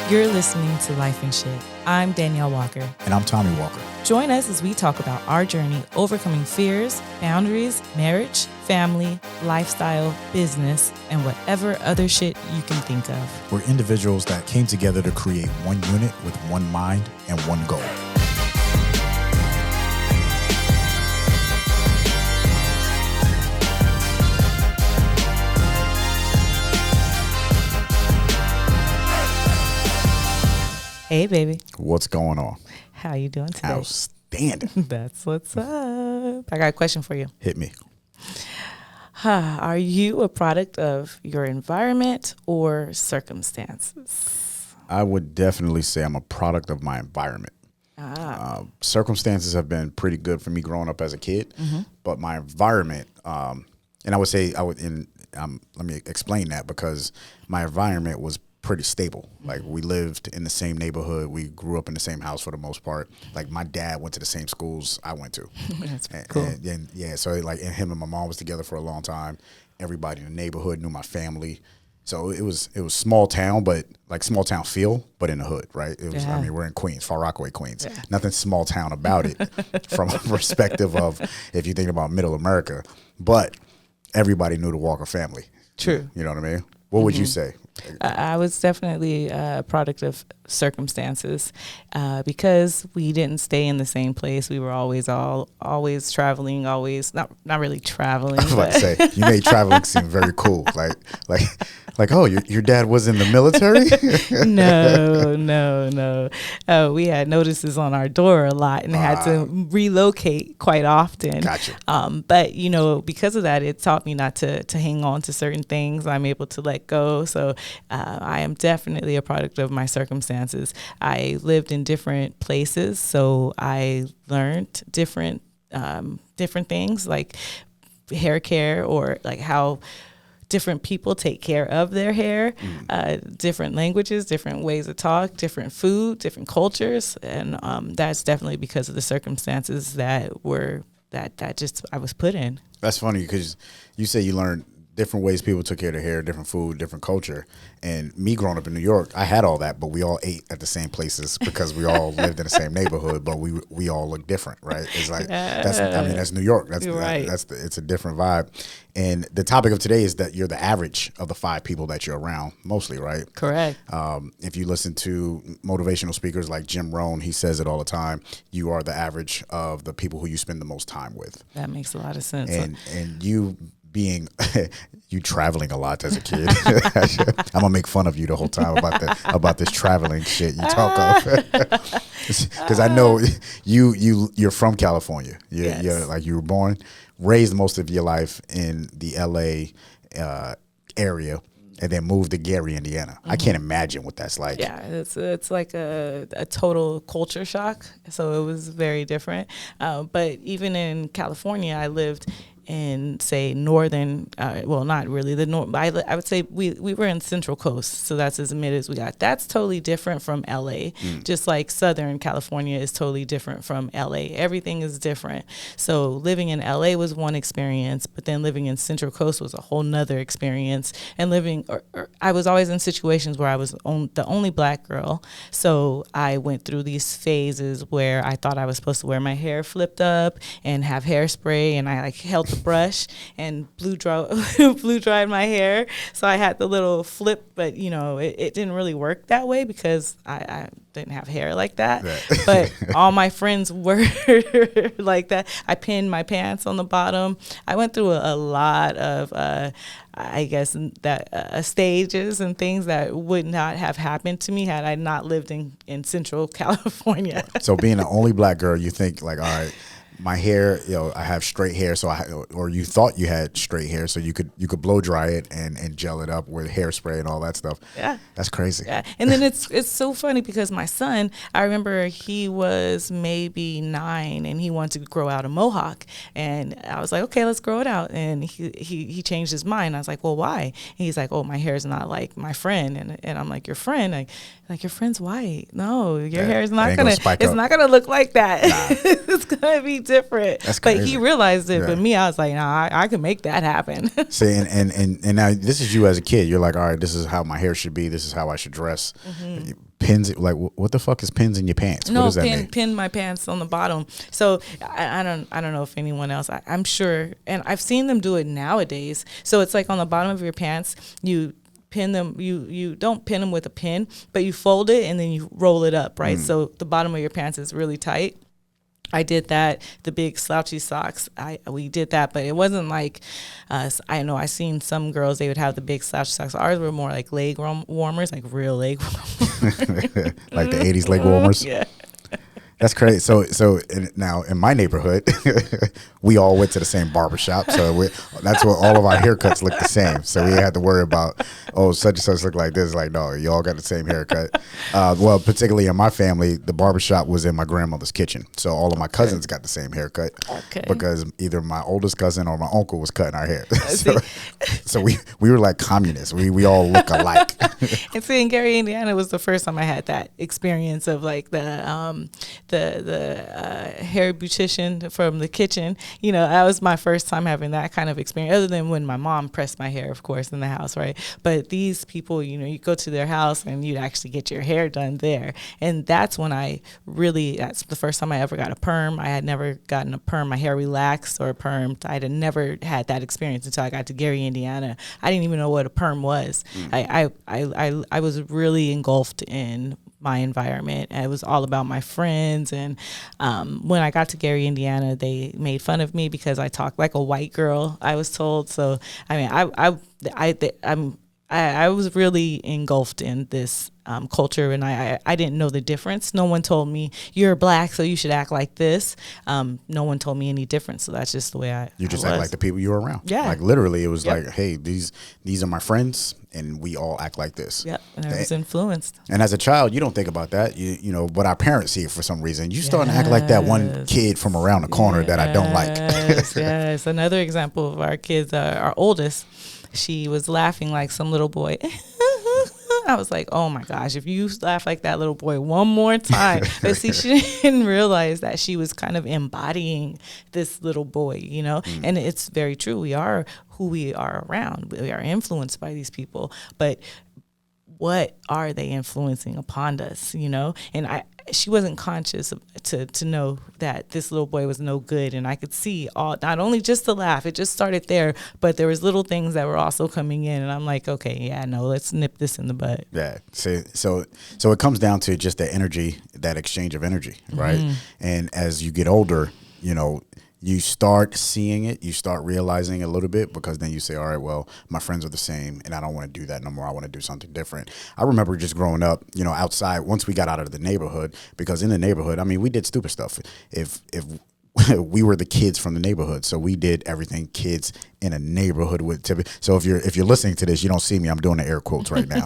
You're listening to Life and Shyt. I'm Danielle Walker. And I'm Tommy Walker. Join us as we talk about our journey overcoming fears, boundaries, marriage, family, lifestyle, business, and whatever other shit you can think of. We're individuals that came together to create one unit with one mind and one goal. Hey, baby. What's going on? How you doing today? Outstanding. That's what's up. I got a question for you. Hit me. Are you a product of your environment or circumstances? I would definitely say I'm a product of my environment. Circumstances have been pretty good for me growing up as a kid, but my environment, and I would say let me explain that, because my environment was pretty stable. Like, we lived in the same neighborhood. We grew up in the same house for the most part. Like, my dad went to the same schools I went to. That's cool. And him and my mom was together for a long time. Everybody in the neighborhood knew my family. So it was small town, but like small town feel, but in the hood, right? It was. Yeah. I mean, we're in Queens, Far Rockaway, Queens. Yeah. Nothing small town about it from a perspective of if you think about middle America. But everybody knew the Walker family. True. You know what I mean? What would you say? I was definitely a product of circumstances because we didn't stay in the same place. We were always traveling, not really traveling. I was about to say, you made traveling seem very cool. Like, oh, your dad was in the military? No. We had notices on our door a lot and had to relocate quite often. Gotcha. But, because of that, it taught me not to hang on to certain things. I'm able to let go. So I am definitely a product of my circumstances. I lived in different places, so I learned different things like hair care, or like how different people take care of their hair, different languages, different ways of talk, different food, different cultures. And that's definitely because of the circumstances that I was put in. That's funny, because you say you learned different ways people took care of their hair, different food, different culture. And me growing up in New York, I had all that, but we all ate at the same places because we all lived in the same neighborhood, but we all look different, right? It's like, that's New York. That's right. It's a different vibe. And the topic of today is that you're the average of the 5 people that you're around, mostly, right? Correct. If you listen to motivational speakers like Jim Rohn, he says it all the time. You are the average of the people who you spend the most time with. That makes a lot of sense. And you being you traveling a lot as a kid. I'm gonna make fun of you the whole time about this traveling shit you talk of, because I know you're from California. You're like, you were born, raised most of your life in the LA area, and then moved to Gary, Indiana. I can't imagine what that's like. Yeah, it's like a total culture shock. So it was very different. But even in California, I lived in, say, northern, not really the north. I would say we were in Central Coast, so that's as mid as we got. That's totally different from LA. Just like Southern California is totally different from LA. Everything is different. So living in LA was one experience, but then living in Central Coast was a whole nother experience. And I was always in situations where I was the only black girl. So I went through these phases where I thought I was supposed to wear my hair flipped up and have hairspray, and I held the brush and blue dried my hair. So I had the little flip, but it didn't really work that way because I didn't have hair like that. But all my friends were like that. I pinned my pants on the bottom. I went through a lot of stages and things that would not have happened to me had I not lived in Central California. So being the only black girl, you think like, all right, my hair, I have straight hair, so or you thought you had straight hair, so you could blow dry it and gel it up with hairspray and all that stuff. Yeah, that's crazy. Yeah, and then it's so funny because my son, I remember he was maybe 9 and he wanted to grow out a Mohawk, and I was like, okay, let's grow it out, and he changed his mind. I was like, well, why? And he's like, oh, my hair is not like my friend, and I'm like, your friend? Like your friend's white. No, your hair is not gonna. It's not gonna look like that. Nah. It's gonna be different. That's but crazy. he realized it. Yeah. But me, I was like, nah, I can make that happen. See, and now this is you as a kid. You're like, all right, this is how my hair should be. This is how I should dress. Pins, like, what the fuck is pins in your pants? No, what does that mean? pin my pants on the bottom. So I don't know if anyone else. I'm sure, and I've seen them do it nowadays. So it's like on the bottom of your pants, you pin them. You don't pin them with a pin, but you fold it and then you roll it up, right? So the bottom of your pants is really tight. I did that. The big slouchy socks. We did that, but it wasn't like I know I seen some girls, they would have the big slouchy socks. Ours were more like leg warmers, like real leg warmers. Like the 80s leg warmers. Yeah. That's crazy. So now in my neighborhood, we all went to the same barbershop. So that's what all of our haircuts look the same. So we had to worry about, oh, such and such look like this. Like, no, you all got the same haircut. Well, particularly in my family, the barbershop was in my grandmother's kitchen. So all of my cousins got the same haircut because either my oldest cousin or my uncle was cutting our hair. so we were like communists. We all look alike. And see, in Gary, Indiana was the first time I had that experience of like the hair beautician from the kitchen. You know, that was my first time having that kind of experience, other than when my mom pressed my hair, of course, in the house, right? But these people, you know, you go to their house and you'd actually get your hair done there. And that's when that's the first time I ever got a perm. I had never gotten a perm. My hair relaxed or permed. I had never had that experience until I got to Gary, Indiana. I didn't even know what a perm was. I was really engulfed in my environment. It was all about my friends. And when I got to Gary, Indiana, they made fun of me because I talked like a white girl, I was told. So, I mean, I was really engulfed in this culture, and I didn't know the difference. No one told me you're black, so you should act like this. No one told me any difference. So that's just the way I just act like the people you were around. Yeah. Like literally, it was like, hey, these are my friends, and we all act like this. Yep. And I was influenced. And as a child, you don't think about that. You know, but our parents see it for some reason. You starting to act like that one kid from around the corner that I don't like. Yes. Another example of our kids, our oldest, she was laughing like some little boy. I was like, oh my gosh, if you laugh like that little boy one more time. But see, she didn't realize that she was kind of embodying this little boy, you know? And it's very true. We are who we are around. We are influenced by these people. But what are they influencing upon us, you know? And she wasn't conscious to know that this little boy was no good. And I could see not only just the laugh, it just started there, but there was little things that were also coming in. And I'm like, okay, yeah, no, let's nip this in the bud. Yeah. So it comes down to just the energy, that exchange of energy, right? And as you get older, you know, you start seeing it, you start realizing a little bit, because then you say, all right, well, my friends are the same and I don't want to do that no more. I want to do something different. I remember just growing up, you know, outside, once we got out of the neighborhood, because in the neighborhood, I mean, we did stupid stuff. If we were the kids from the neighborhood, so we did everything kids in a neighborhood would typically. So if you're listening to this, you don't see me, I'm doing the air quotes right now.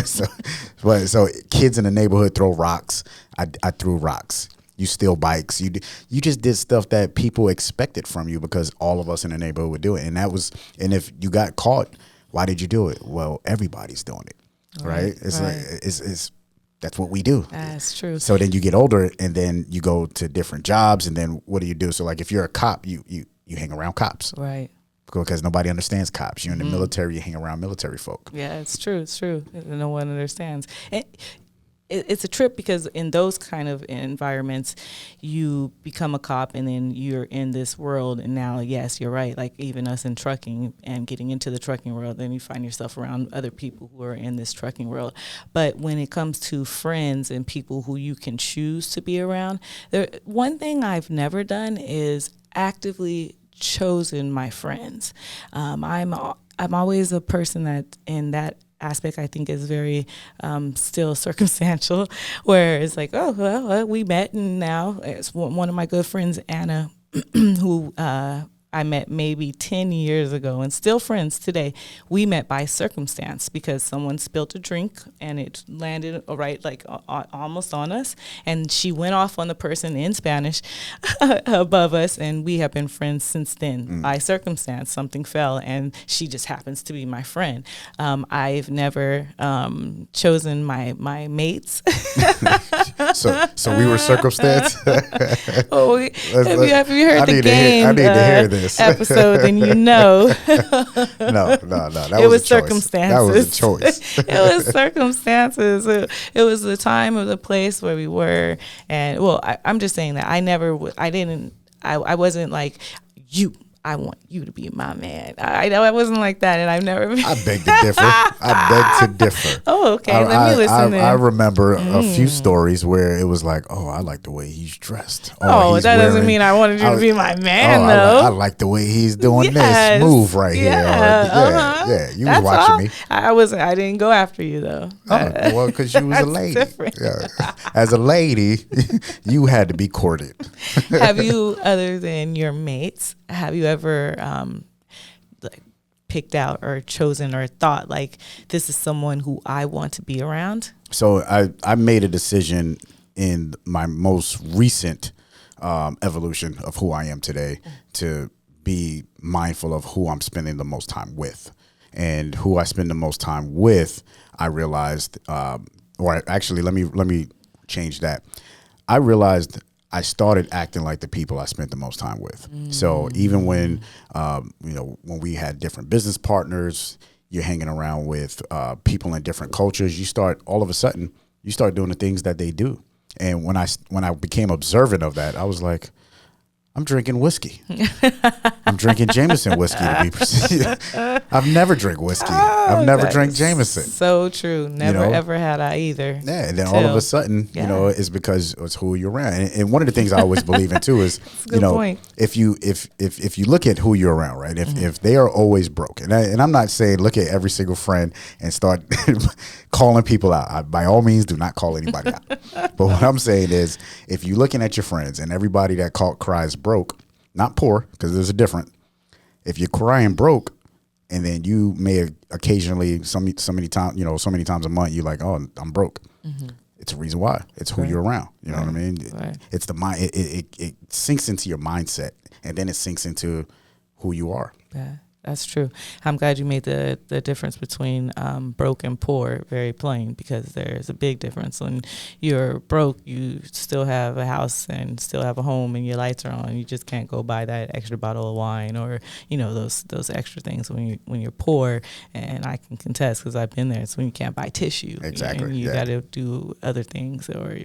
so kids in the neighborhood throw rocks. I threw rocks. You steal bikes. You just did stuff that people expected from you because all of us in the neighborhood would do it. And if you got caught, why did you do it? Well, everybody's doing it, right? It's like it's that's what we do. That's true. So then you get older, and then you go to different jobs, and then what do you do? So like if you're a cop, you hang around cops, right? Because nobody understands cops. You're in the military, you hang around military folk. Yeah, it's true. It's true. No one understands. And it's a trip, because in those kind of environments, you become a cop and then you're in this world. And now, yes, you're right. Like even us in trucking and getting into the trucking world, then you find yourself around other people who are in this trucking world. But when it comes to friends and people who you can choose to be around, one thing I've never done is actively chosen my friends. I'm always a person that in that aspect I think is very still circumstantial, where it's like, oh well, we met and now it's one of my good friends, Anna, who I I met maybe 10 years ago and still friends today. We met by circumstance because someone spilled a drink and it landed right like almost on us. And she went off on the person in Spanish above us. And we have been friends since then by circumstance. Something fell and she just happens to be my friend. I've never chosen my mates. So we were circumstance. Oh, have you heard the game? I need to hear this episode, then you know. No. That it was a circumstances. That was a choice. It was circumstances. It was the time of the place where we were, and well, I'm just saying that I wasn't like you. I want you to be my man. I wasn't like that, and I've never been. I beg to differ. Oh, okay. Let me listen. I remember a few stories where it was like, oh, I like the way he's dressed. Oh, that doesn't mean I wanted you to be my man, though. I like the way he's doing this move right here. Yeah. You was watching me. I didn't go after you though. Oh, well, because you was a lady. Yeah. As a lady, you had to be courted. Have you, other than your mates, have you ever like picked out or chosen or thought like this is someone who I want to be around? So I made a decision in my most recent evolution of who I am today to be mindful of who I'm spending the most time with. And who I spend the most time with, I realized, actually, let me change that. I realized I started acting like the people I spent the most time with. So even when, when we had different business partners, you're hanging around with people in different cultures, all of a sudden, you start doing the things that they do. And when I became observant of that, I was like, I'm drinking whiskey. I'm drinking Jameson whiskey to be precise. I've never drank whiskey. I've never drank Jameson. So true. Never ever had I either. Yeah, and then all of a sudden, it's because it's who you're around. And one of the things I always believe in too is, point. if you look at who you're around, right? If they are always broke, and I'm not saying look at every single friend and start calling people out. By all means, do not call anybody out. But what I'm saying is, if you're looking at your friends and everybody that cries broke, not poor, because there's a difference. If you're crying broke, and then you may occasionally so many times a month, you're like, oh, I'm broke. It's a reason why. It's who you're around. You know what I mean? Right. It's the mind. It sinks into your mindset, and then it sinks into who you are. Yeah. That's true. I'm glad you made the difference between broke and poor very plain, because there's a big difference. When you're broke, you still have a house and still have a home and your lights are on. You just can't go buy that extra bottle of wine or those extra things when you're poor. And I can contest because I've been there. It's when you can't buy tissue. Exactly. And you got to do other things, or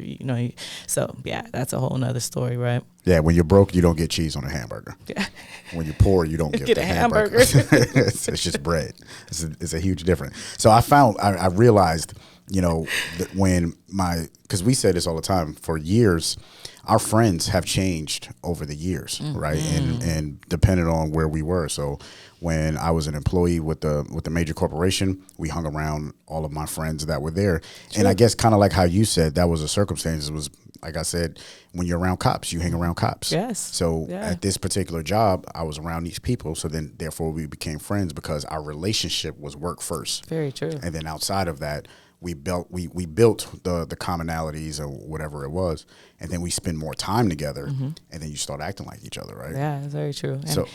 so yeah, that's a whole nother story, right? Yeah, when you're broke, you don't get cheese on a hamburger. Yeah. When you're poor, you don't get the hamburger. It's just bread. It's a huge difference. So I realized, that because we say this all the time, for years, our friends have changed over the years, right? And depending on where we were. So when I was an employee with the major corporation, we hung around all of my friends that were there. True. And I guess kind of like how you said, that was a circumstance. It was, like I said, when you're around cops, you hang around cops. Yes. So at this particular job, I was around these people. So then, therefore, we became friends because our relationship was work first. Very true. And then outside of that, we built the commonalities or whatever it was, and then we spend more time together, and then you start acting like each other, right? Yeah, that's very true. And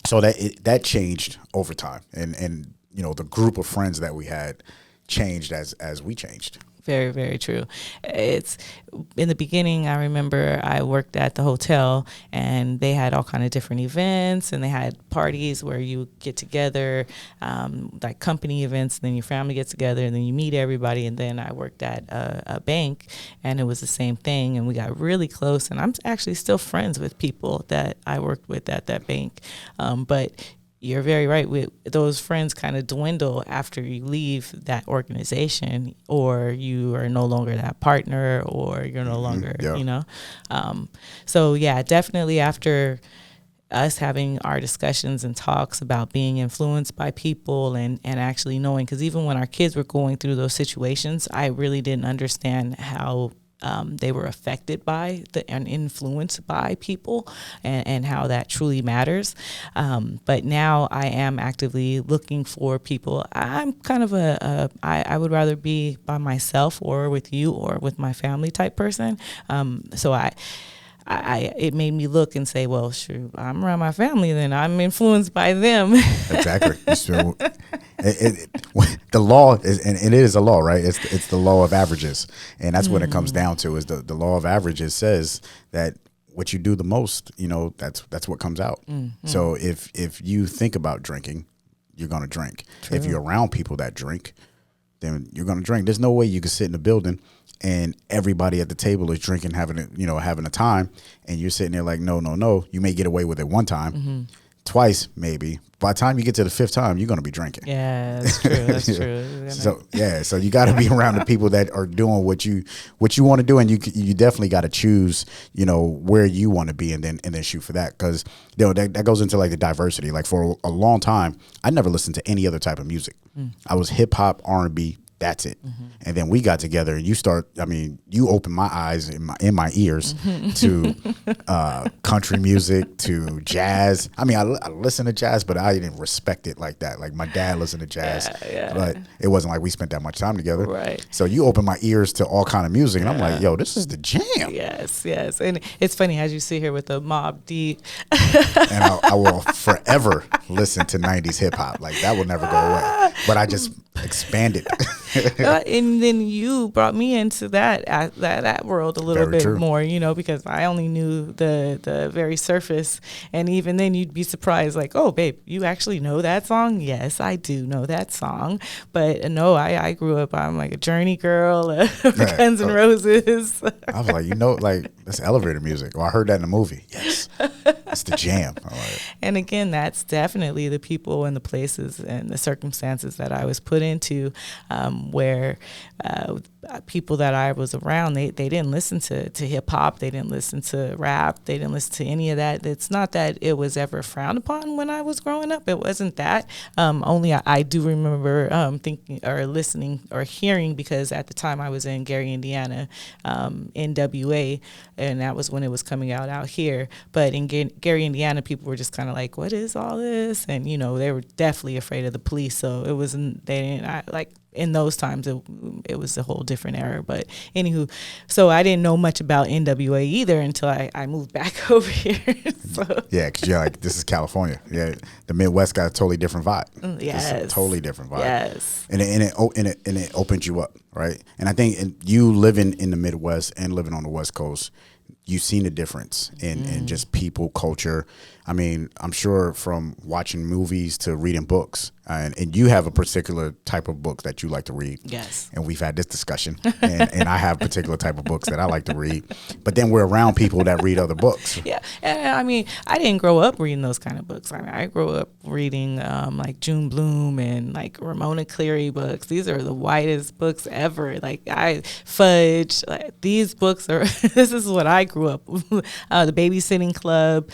so that changed over time, and the group of friends that we had changed as we changed. Very, very true. It's in the beginning, I remember I worked at the hotel and they had all kind of different events, and they had parties where you get together, like company events, and then your family gets together and then you meet everybody. And then I worked at a bank and it was the same thing, and we got really close, and I'm actually still friends with people that I worked with at that bank. But you're very right. Those friends kind of dwindle after you leave that organization, or you are no longer that partner, or you're no longer, So yeah, definitely after us having our discussions and talks about being influenced by people and actually knowing, because even when our kids were going through those situations, I really didn't understand how they were affected by and influenced by people, and how that truly matters. But now I am actively looking for people. I'm kind of I would rather be by myself or with you or with my family type person. So it made me look and say, well, shoot, I'm around my family, then I'm influenced by them. Exactly. So the law is, and it is a law, right? It's the law of averages, and that's what it comes down to. Is the law of averages says that what you do the most, that's what comes out. So if you think about drinking, you're gonna drink. True. If you're around people that drink, then you're gonna drink. There's no way you can sit in a building and everybody at the table is drinking, having a time, and you're sitting there like, no. You may get away with it one time, twice maybe. By the time you get to the fifth time, you're going to be drinking. Yeah, that's true. That's true. So you got to be around the people that are doing what you want to do, and you definitely got to choose, where you want to be, and then shoot for that, because that goes into like the diversity. Like for a long time, I never listened to any other type of music. I was hip hop, R&B. That's it. And then we got together and you opened my eyes in my ears to country music, to jazz. I listen to jazz, but I didn't respect it like that. Like my dad listened to jazz, but it wasn't like we spent that much time together. Right. So you opened my ears to all kind of music, and I'm like, yo, this is the jam. Yes. And it's funny as you sit here with the Mobb Deep. And I will forever listen to 90s hip hop. Like that will never go away. But I just expanded. And then you brought me into that world a little Very bit true. more, because I only knew the very surface, and even then you'd be surprised, like, oh, babe, you actually know that song? Yes, I do know that song, but no, I grew up. I'm like a Journey girl, Guns N' Roses. I was like, that's elevator music. Or I heard that in a movie. Yes, it's the jam. And again, that's definitely the people and the places and the circumstances that I was put into, where people that I was around, they didn't listen to hip hop, they didn't listen to rap, they didn't listen to any of that. It's not that it was ever frowned upon when I was growing up. It wasn't that. Only I do remember thinking or listening or hearing, because at the time I was in Gary, Indiana, NWA, and that was when it was coming out here. But in Gary, Indiana, people were just kind of like, what is all this? And, they were definitely afraid of the police. So it wasn't, in those times, it was a whole different era. But anywho, so I didn't know much about NWA either until I moved back over here. Yeah, because you're like, this is California. Yeah, the Midwest got a totally different vibe. Yes, it's a totally different vibe. Yes, and it opens you up, right? And I think you living in the Midwest and living on the West Coast, you've seen the difference in just people, culture. I'm sure from watching movies to reading books, and you have a particular type of book that you like to read. Yes. And we've had this discussion, and I have a particular type of books that I like to read. But then we're around people that read other books. Yeah. And I didn't grow up reading those kind of books. I grew up reading like June Bloom and like Ramona Cleary books. These are the whitest books ever. Like Fudge. Like, these books are, this is what I grew up with. The Babysitting Club.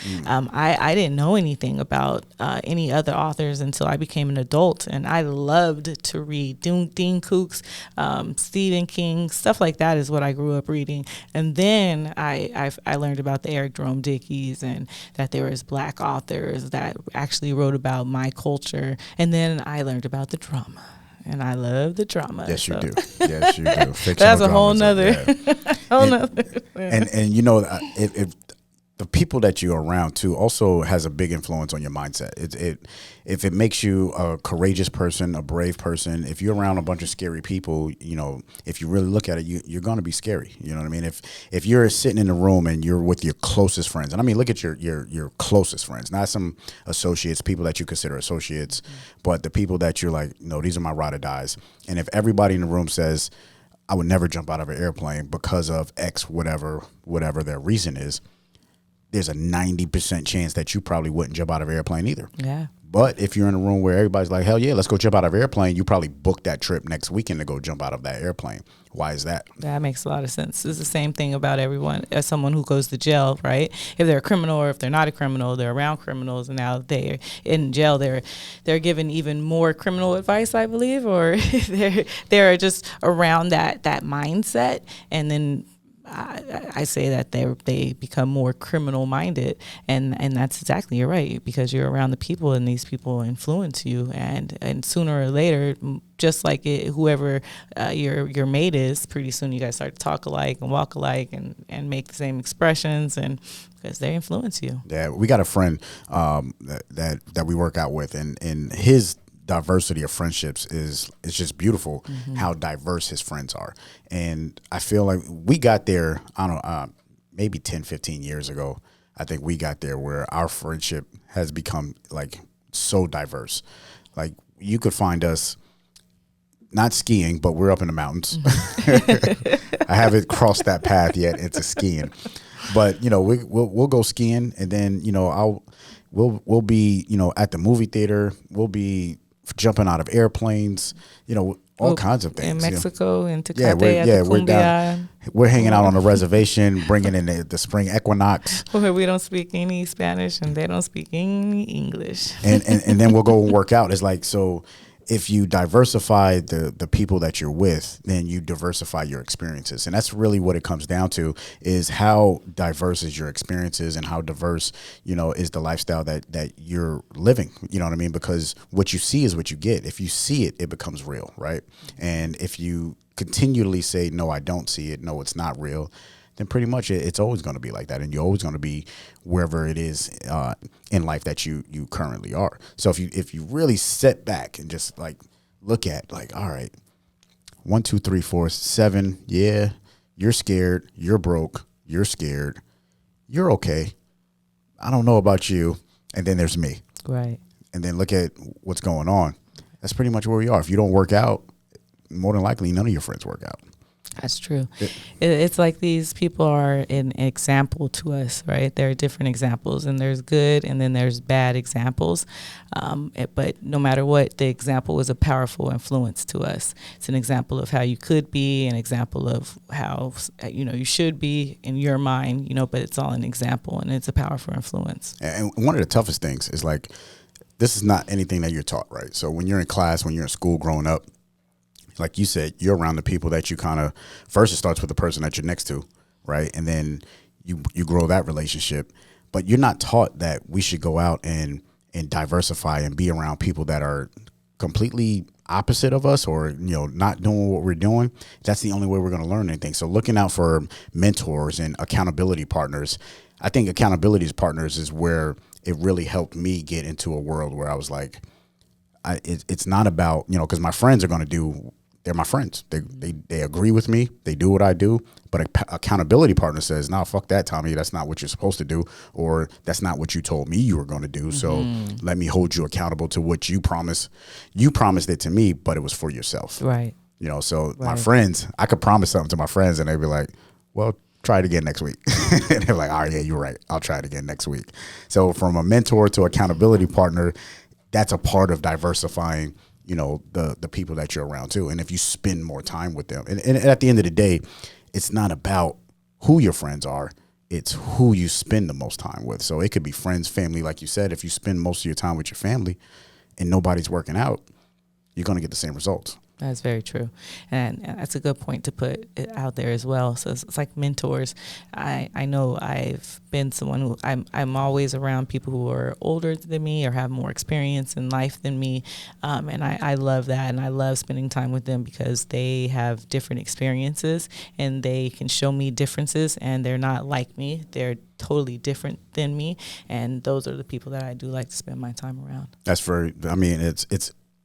I didn't know anything about any other authors until I became an adult, and I loved to read Dean Koontz, Stephen King, stuff like that is what I grew up reading. And then I learned about the Eric Jerome Dickies, and that there was Black authors that actually wrote about my culture. And then I learned about the drama. And I love the drama. Yes, you do. Yes, you do. That's a whole nother. And if the people that you're around too also has a big influence on your mindset. If it makes you a courageous person, a brave person, if you're around a bunch of scary people, if you really look at it, you're going to be scary. You know what I mean? If you're sitting in a room and you're with your closest friends, and look at your closest friends, not some associates, people that you consider associates, but the people that you're like, no, these are my ride or dies. And if everybody in the room says, I would never jump out of an airplane because of X, whatever their reason is, there's a 90% chance that you probably wouldn't jump out of an airplane either. Yeah. But if you're in a room where everybody's like, hell yeah, let's go jump out of an airplane, you probably book that trip next weekend to go jump out of that airplane. Why is that? That makes a lot of sense. It's the same thing about everyone, as someone who goes to jail, right? If they're a criminal or if they're not a criminal, they're around criminals, and now they're in jail, they're given even more criminal advice, I believe, or they're just around that mindset. And then I say that they become more criminal minded, and that's exactly, you're right, because you're around the people and these people influence you, and sooner or later, just like whoever your mate is, pretty soon you guys start to talk alike and walk alike and make the same expressions, and because they influence you. Yeah, we got a friend that we work out with, and his diversity of friendships is it's just beautiful. How diverse his friends are. And I feel like we got there, I don't know, maybe 10, 15 years ago. I think we got there where our friendship has become like so diverse. Like you could find us not skiing, but we're up in the mountains. I haven't crossed that path yet into skiing, but we'll go skiing, and then we'll be at the movie theater. We'll be jumping out of airplanes, all kinds of things. In Mexico, in Tecate, we're hanging out on a reservation, bringing in the spring equinox. Where we don't speak any Spanish and they don't speak any English. and then we'll go and work out. It's like, so if you diversify the people that you're with, then you diversify your experiences. And that's really what it comes down to, is how diverse is your experiences and how diverse, is the lifestyle that you're living. You know what I mean? Because what you see is what you get. If you see it, it becomes real, right? And if you continually say, no, I don't see it, no, it's not real, then pretty much it's always going to be like that. And you're always going to be wherever it is in life that you currently are. So if you really sit back and just like look at like, all right, 1, 2, 3, 4, 7. Yeah, you're scared. You're broke. You're scared. You're okay. I don't know about you. And then there's me. Right. And then look at what's going on. That's pretty much where we are. If you don't work out, more than likely none of your friends work out. That's true. It's like these people are an example to us, right? There are different examples, and there's good and then there's bad examples. But no matter what, the example is a powerful influence to us. It's an example of how you could be, an example of how, you should be in your mind, but it's all an example, and it's a powerful influence. And one of the toughest things is like, this is not anything that you're taught, right? So when you're in class, when you're in school growing up, like you said, you're around the people that you kind of, first it starts with the person that you're next to, right? And then you grow that relationship. But you're not taught that we should go out and diversify and be around people that are completely opposite of us, or, not doing what we're doing. That's the only way we're going to learn anything. So looking out for mentors and accountability partners, I think accountability partners is where it really helped me get into a world where I was like, it's not about, because my friends are going to do, they're my friends. They agree with me. They do what I do. But an accountability partner says, no, fuck that, Tommy. That's not what you're supposed to do. Or that's not what you told me you were going to do. So let me hold you accountable to what you promised. You promised it to me, but it was for yourself. Right. So my friends, I could promise something to my friends and they'd be like, well, try it again next week. And they're like, all right, yeah, you're right. I'll try it again next week. So from a mentor to accountability partner, that's a part of diversifying, the people that you're around too. And if you spend more time with them, and at the end of the day, it's not about who your friends are, it's who you spend the most time with. So it could be friends, family, like you said. If you spend most of your time with your family and nobody's working out, you're going to get the same results. That's very true. And that's a good point to put it out there as well. So it's like mentors. I know I've been someone who I'm always around people who are older than me or have more experience in life than me. And I love that. And I love spending time with them because they have different experiences and they can show me differences, and they're not like me. They're totally different than me. And those are the people that I do like to spend my time around. That's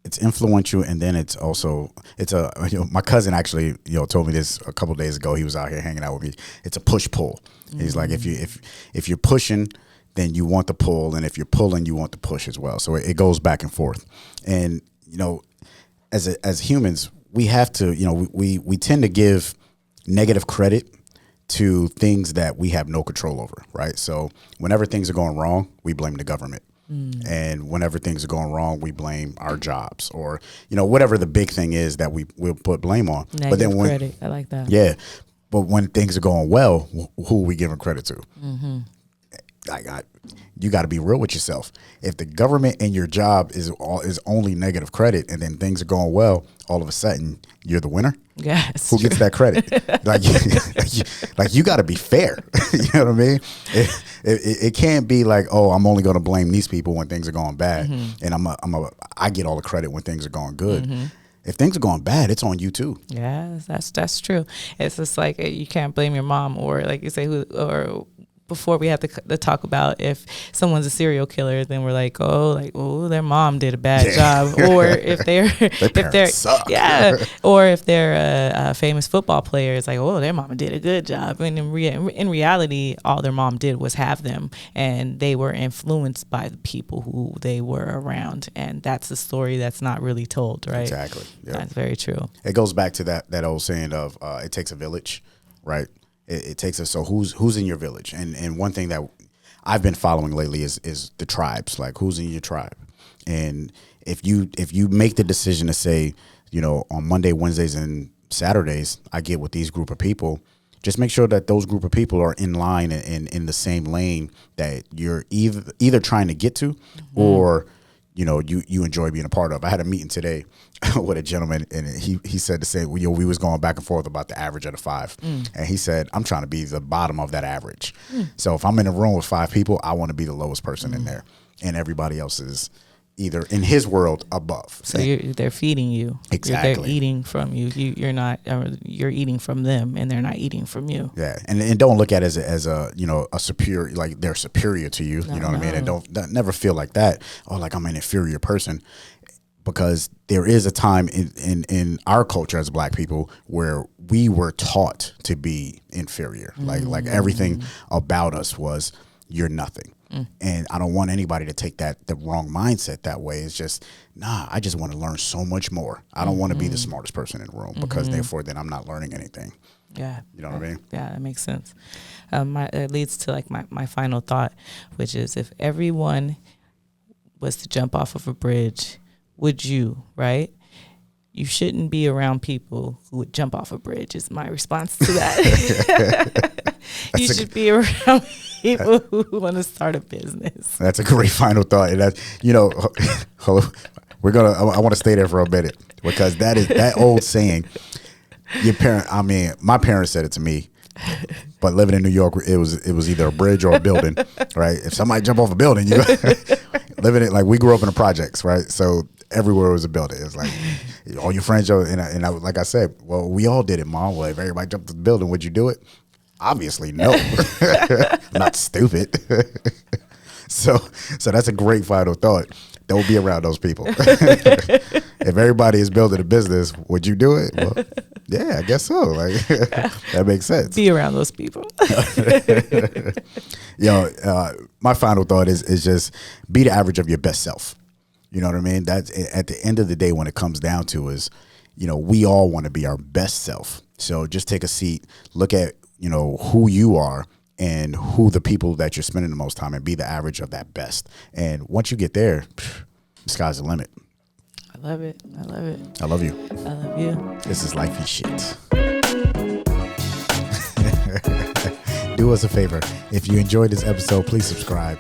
it's influential, and then it's my cousin actually told me this a couple of days ago. He was out here hanging out with me. It's a push pull. Mm-hmm. He's like, if you're pushing, then you want the pull, and if you're pulling, you want the push as well. So it goes back and forth. And as humans, we have to we tend to give negative credit to things that we have no control over, right? So whenever things are going wrong, we blame the government. And whenever things are going wrong, we blame our jobs or, whatever the big thing is that we'll put blame on. Negative but then credit. I like that. Yeah. But when things are going well, who are we giving credit to? Mm-hmm. you got to be real with yourself. If the government and your job is only negative credit, and then things are going well, all of a sudden you're the winner. Yes. Who gets that credit? like you got to be fair. You know what I mean? It can't be like, oh, I'm only going to blame these people when things are going bad, and I get all the credit when things are going good. If things are going bad, it's on you too. Yeah, that's true. It's just like you can't blame your mom, or like you say, before we have to talk about if someone's a serial killer, then we're like, oh, their mom did a bad job, or if they're suck. Yeah, or if they're a famous football player, it's like, oh, their mama did a good job. And in reality, all their mom did was have them, and they were influenced by the people who they were around, and that's the story that's not really told, right? Exactly. Yep. That's very true. It goes back to that old saying of it takes a village, right? It takes us. So who's in your village? And one thing that I've been following lately is the tribes. Like, who's in your tribe? And if you make the decision to say, on Monday, Wednesdays, and Saturdays, I get with these group of people, just make sure that those group of people are in line and in the same lane that you're either trying to get to, or you enjoy being a part of. I had a meeting today with a gentleman, and he said the same. We was going back and forth about the average of the 5, and he said, I'm trying to be the bottom of that average. So if I'm in a room with 5 people, I want to be the lowest person in there, and everybody else is either in his world above. So they're feeding you. Exactly. They're eating from you. You're not. You're eating from them, and they're not eating from you. Yeah, and don't look at it as a superior, like they're superior to you. You know what I mean? And don't never feel like that. Oh, like I'm an inferior person. Because there is a time in our culture as Black people where we were taught to be inferior. Like everything about us was, you're nothing. And I don't want anybody to take the wrong mindset that way. It's just, I just want to learn so much more. I don't want to be the smartest person in the room, because therefore then I'm not learning anything. Yeah. You know what I mean? Yeah, that makes sense. It leads to like my final thought, which is, if everyone was to jump off of a bridge, would you, right? You shouldn't be around people who would jump off a bridge, is my response to that. You should be around people who want to start a business. That's a great final thought. And that's, I want to stay there for a minute, because that old saying, my parents said it to me, but living in New York, it was either a bridge or a building, right? If somebody jump off a building, you living it, like, we grew up in the projects, right? So everywhere was a building. It's like all your friends, and I, like I said, well, we all did it, Mom. Well, if everybody jumped off the building, would you do it? Obviously, no. I'm not stupid. So that's a great final thought. Don't be around those people. If everybody is building a business, would you do it? Well, yeah, I guess so. Like, that makes sense. Be around those people. My final thought is just be the average of your best self. You know what I mean? That's at the end of the day, when it comes down to is, we all want to be our best self. So just take a seat, look at, who you are and who the people that you're spending the most time, and be the average of that best. And once you get there, the sky's the limit. I love it. I love you. I love you. This is Lyfe Shyt. Do us a favor. If you enjoyed this episode, please subscribe.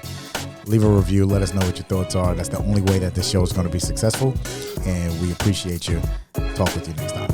Leave a review. Let us know what your thoughts are. That's the only way that this show is going to be successful. And we appreciate you. Talk with you next time.